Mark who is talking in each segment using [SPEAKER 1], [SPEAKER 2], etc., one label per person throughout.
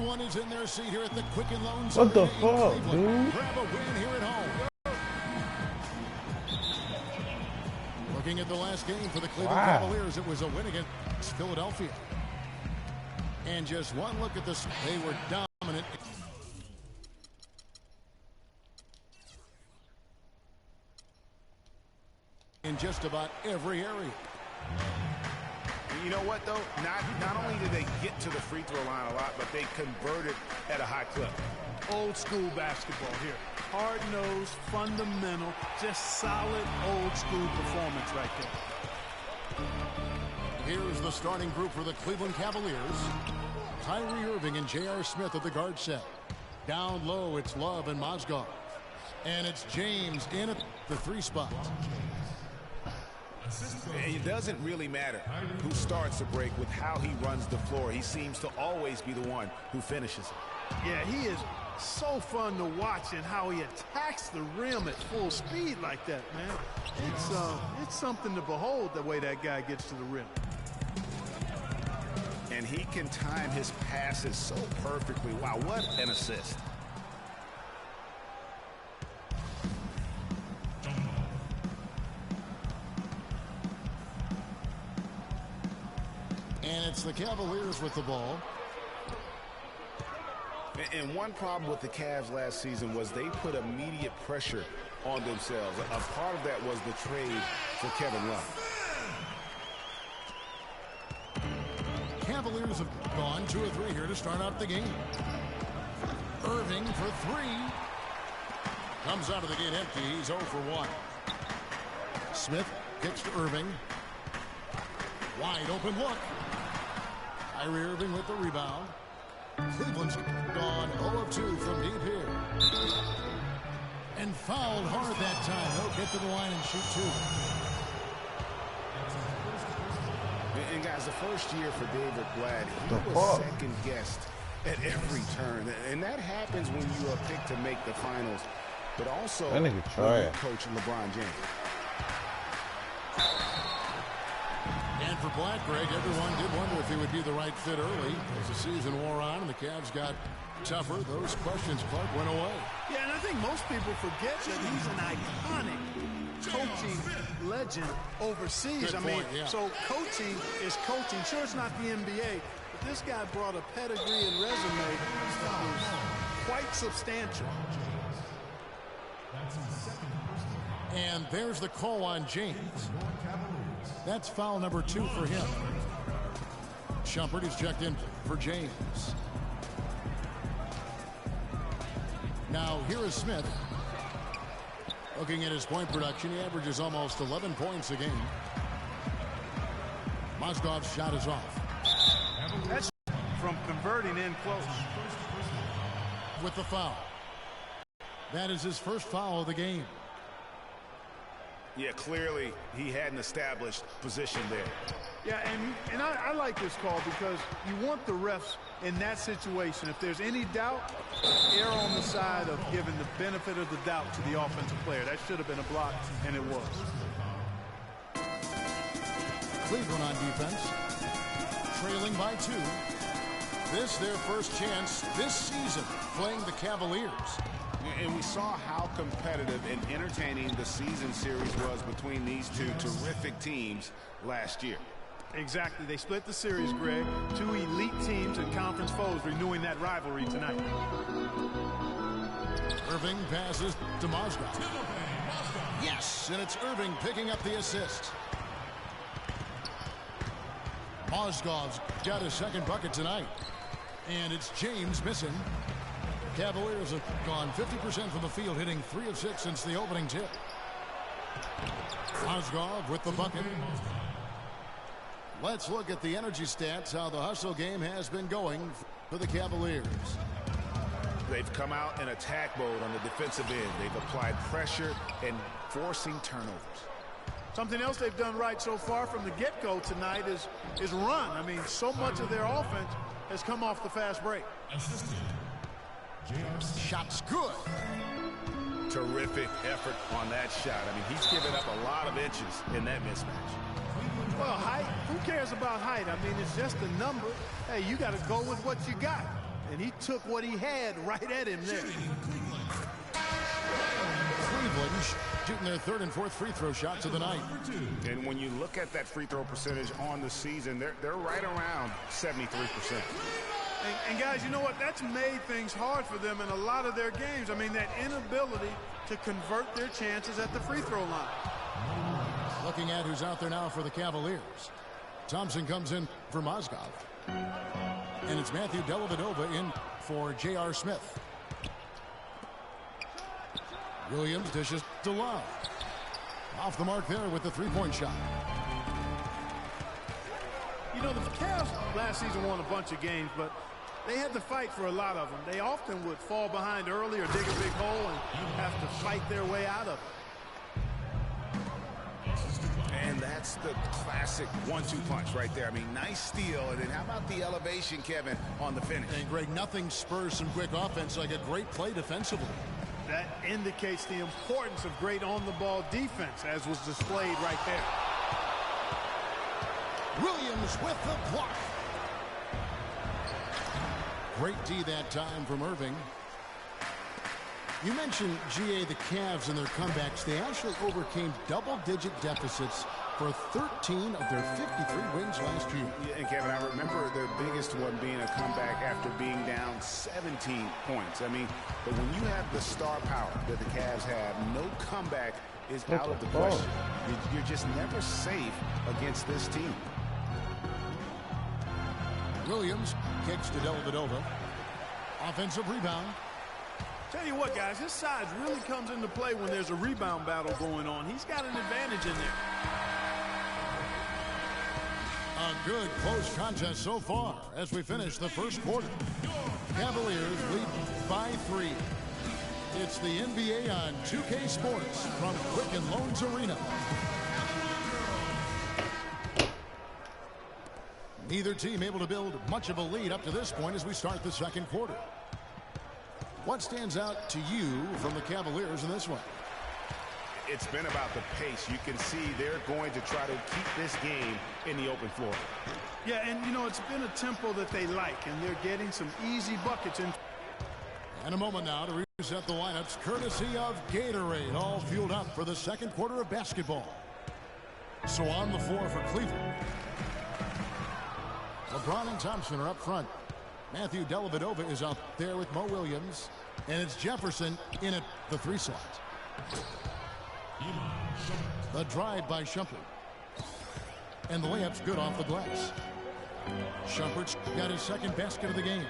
[SPEAKER 1] Everyone is in their seat here at the Quicken Loans.
[SPEAKER 2] What the fuck, dude?
[SPEAKER 1] Grab a win here at home. Looking at the last game for the Cleveland Cavaliers, it was a win against Philadelphia. And just one look at this, they were dominant. In just about every area.
[SPEAKER 3] You know what, though? Not only did they get to the free throw line a lot, but they converted at a high clip.
[SPEAKER 4] Old school basketball here. Hard-nosed, fundamental, just solid old school performance right there.
[SPEAKER 1] Here's the starting group for the Cleveland Cavaliers. Kyrie Irving and J.R. Smith at the guard set. Down low, it's Love and Mozgov. And it's James in at the 3 spot.
[SPEAKER 3] It doesn't really matter who starts the break with how he runs the floor. He seems to always be the one who finishes it.
[SPEAKER 4] Yeah, he is so fun to watch and how he attacks the rim at full speed like that, man. It's something to behold the way that guy gets to the rim.
[SPEAKER 3] And he can time his passes so perfectly. Wow, what an assist.
[SPEAKER 1] And it's the Cavaliers with the ball.
[SPEAKER 3] And one problem with the Cavs last season was they put immediate pressure on themselves. A part of that was the trade for Kevin Love.
[SPEAKER 1] Cavaliers have gone 2 or 3 here to start out the game. Irving for 3. Comes out of the gate empty. He's 0 for 1. Smith kicks to Irving. Wide open look. Kyrie Irving with the rebound. Cleveland's gone 0 of 2 from deep here. And fouled hard that time. He'll get to the line and shoot 2.
[SPEAKER 3] And guys, the first year for David Blatt, he was second guessed at every turn. And that happens when you are picked to make the finals. But also when you coach LeBron James.
[SPEAKER 1] And for Blatt, Greg, everyone did wonder if he would be the right fit early. As the season wore on and the Cavs got tougher, those questions, Clark, went away.
[SPEAKER 4] Yeah, and I think most people forget that he's an iconic coaching legend overseas.
[SPEAKER 1] Good point,
[SPEAKER 4] so coaching is coaching. Sure, it's not the NBA, but this guy brought a pedigree and resume that was quite substantial.
[SPEAKER 1] And there's the call on James. That's foul number 2 for him. Shumpert is checked in for James. Now here is Smith. Looking at his point production, he averages almost 11 points a game. Mozgov's shot is off.
[SPEAKER 4] That's from converting in close.
[SPEAKER 1] With the foul. That is his first foul of the game.
[SPEAKER 3] Yeah, clearly he had an established position there.
[SPEAKER 4] Yeah, and I like this call because you want the refs in that situation. If there's any doubt, err on the side of giving the benefit of the doubt to the offensive player. That should have been a block, and it was.
[SPEAKER 1] Cleveland on defense, trailing by 2. This their first chance this season playing the Cavaliers.
[SPEAKER 3] And we saw how competitive and entertaining the season series was between these two terrific teams last year.
[SPEAKER 4] Exactly. They split the series, Greg. 2 elite teams and conference foes renewing that rivalry tonight.
[SPEAKER 1] Irving passes to Mozgov. Yes, and it's Irving picking up the assist. Mozgov's got his second bucket tonight. And it's James missing. Cavaliers have gone 50% from the field, hitting 3 of 6 since the opening tip. Mozgov with the bucket. Let's look at the energy stats, how the hustle game has been going for the Cavaliers.
[SPEAKER 3] They've come out in attack mode on the defensive end. They've applied pressure and forcing turnovers.
[SPEAKER 4] Something else they've done right so far from the get-go tonight is run. I mean, so much of their offense has come off the fast break.
[SPEAKER 1] Shot's good.
[SPEAKER 3] Terrific effort on that shot. I mean, he's given up a lot of inches in that mismatch.
[SPEAKER 4] Well, height, who cares about height? I mean, it's just a number. Hey, you got to go with what you got. and he took what he had right at him there.
[SPEAKER 1] Cleveland shooting their third and fourth free throw shots of the night.
[SPEAKER 3] And when you look at that free throw percentage on the season, they're right around 73%.
[SPEAKER 4] And guys, you know what? That's made things hard for them in a lot of their games. I mean, that inability to convert their chances at the free throw line.
[SPEAKER 1] Looking at who's out there now for the Cavaliers. Thompson comes in for Mozgov. And it's Matthew Dellavedova in for J.R. Smith. Williams dishes to Love. Off the mark there with the three-point shot.
[SPEAKER 4] You know, the Cavs last season won a bunch of games, but they had to fight for a lot of them. They often would fall behind early or dig a big hole and have to fight their way out of it.
[SPEAKER 3] And that's the classic 1-2 punch right there. I mean, nice steal. And then how about the elevation, Kevin, on the finish?
[SPEAKER 1] And Greg, nothing spurs some quick offense like a great play defensively.
[SPEAKER 4] That indicates the importance of great on-the-ball defense, as was displayed right there.
[SPEAKER 1] Williams with the block. Great D that time from Irving. You mentioned, GA, the Cavs and their comebacks. They actually overcame double-digit deficits for 13 of their 53 wins last year.
[SPEAKER 3] Yeah, and Kevin, I remember their biggest one being a comeback after being down 17 points. I mean, but when you have the star power that the Cavs have, no comeback is out of the question. You're just never safe against this team.
[SPEAKER 1] Williams kicks to Dellavedova. Offensive rebound.
[SPEAKER 4] Tell you what, guys, his size really comes into play when there's a rebound battle going on. He's got an advantage in there.
[SPEAKER 1] A good close contest so far as we finish the first quarter. Cavaliers lead by 3. It's the NBA on 2K Sports from Quicken Loans Arena. Neither team able to build much of a lead up to this point as we start the second quarter. What stands out to you from the Cavaliers in this one?
[SPEAKER 3] It's been about the pace. You can see they're going to try to keep this game in the open floor.
[SPEAKER 4] Yeah, and, you know, it's been a tempo that they like, and they're getting some easy buckets in.
[SPEAKER 1] And a moment now to reset the lineups, courtesy of Gatorade, all fueled up for the second quarter of basketball. So on the floor for Cleveland. LeBron and Thompson are up front. Matthew Dellavedova is out there with Mo Williams. And it's Jefferson in at the 3 slot. The drive by Shumpert. And the layup's good off the glass. Shumpert's got his second basket of the game.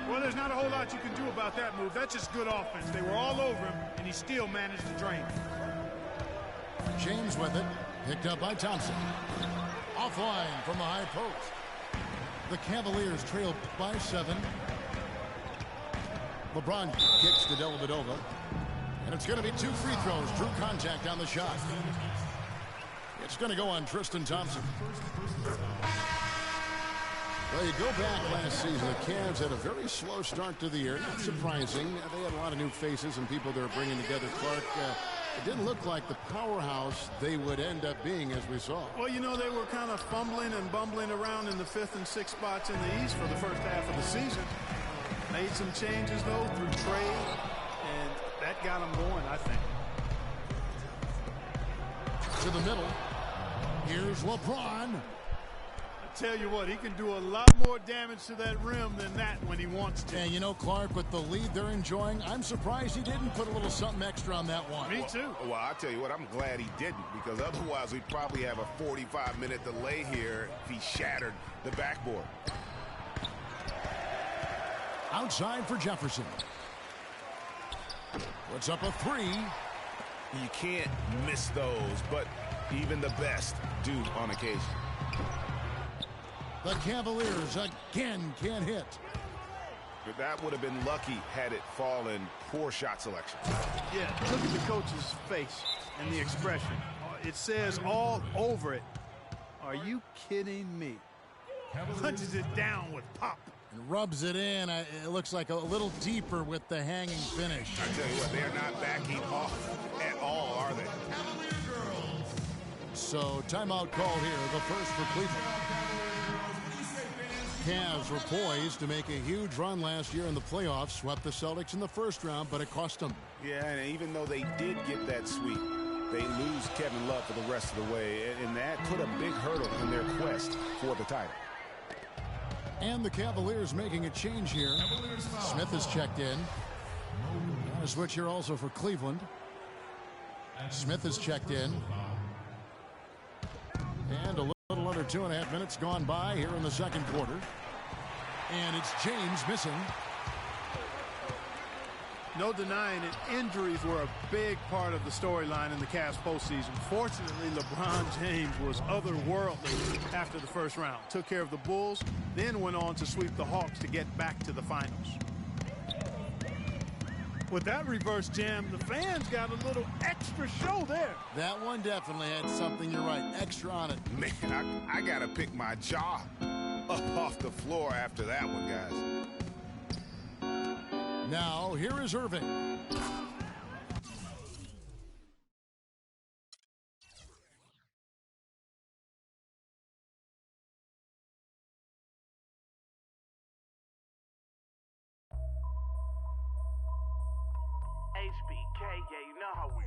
[SPEAKER 4] Well, there's not a whole lot you can do about that move. That's just good offense. They were all over him, and he still managed to drain.
[SPEAKER 1] James with it. Picked up by Thompson. Offline from the high post. The Cavaliers trail by 7. LeBron kicks to Dellavedova. And it's going to be 2 free throws. Drew contact on the shot. It's going to go on Tristan Thompson. Well, you go back last season, the Cavs had a very slow start to the year. Not surprising. They had a lot of new faces and people they're bringing together. Clark, it didn't look like the powerhouse they would end up being, as we saw.
[SPEAKER 4] Well, you know, they were kind of fumbling and bumbling around in the 5th and 6th spots in the East for the first half of the season. Made some changes, though, through trade, and that got them going, I think.
[SPEAKER 1] To the middle. Here's LeBron.
[SPEAKER 4] I tell you what, he can do a lot more damage to that rim than that when he wants to.
[SPEAKER 1] And you know, Clark, with the lead they're enjoying, I'm surprised he didn't put a little something extra on that one.
[SPEAKER 4] Me too.
[SPEAKER 3] Well, I tell you what, I'm glad he didn't, because otherwise we'd probably have a 45-minute delay here if he shattered the backboard.
[SPEAKER 1] Outside for Jefferson. Puts up a 3.
[SPEAKER 3] You can't miss those, but even the best do on occasion.
[SPEAKER 1] The Cavaliers again can't hit.
[SPEAKER 3] But that would have been lucky had it fallen. Poor shot selection.
[SPEAKER 4] Yeah, look at the coach's face and the expression. It says all over it. Are you kidding me? Punches it down with pop.
[SPEAKER 1] And rubs it in. It looks like a little deeper with the hanging finish.
[SPEAKER 3] I tell you what, they're not backing off at all, are they?
[SPEAKER 1] So timeout called here, the first for Cleveland. Cavs were poised to make a huge run last year in the playoffs, swept the Celtics in the first round, but it cost them.
[SPEAKER 3] Yeah, and even though they did get that sweep, they lose Kevin Love for the rest of the way, and that put a big hurdle in their quest for the title.
[SPEAKER 1] And the Cavaliers making a change here. Smith is checked in. A switch here also for Cleveland. Smith is checked in. And a little under 2.5 minutes gone by here in the second quarter. And it's James missing.
[SPEAKER 4] No denying it, injuries were a big part of the storyline in the Cavs postseason. Fortunately, LeBron James was otherworldly after the first round. Took care of the Bulls, then went on to sweep the Hawks to get back to the finals. With that reverse jam, the fans got a little extra show there.
[SPEAKER 1] That one definitely had something, you're right, extra on it.
[SPEAKER 3] Man, I got to pick my jaw up off the floor after that one, guys.
[SPEAKER 1] Now, here is Irving.
[SPEAKER 2] HBK, yeah, you know how we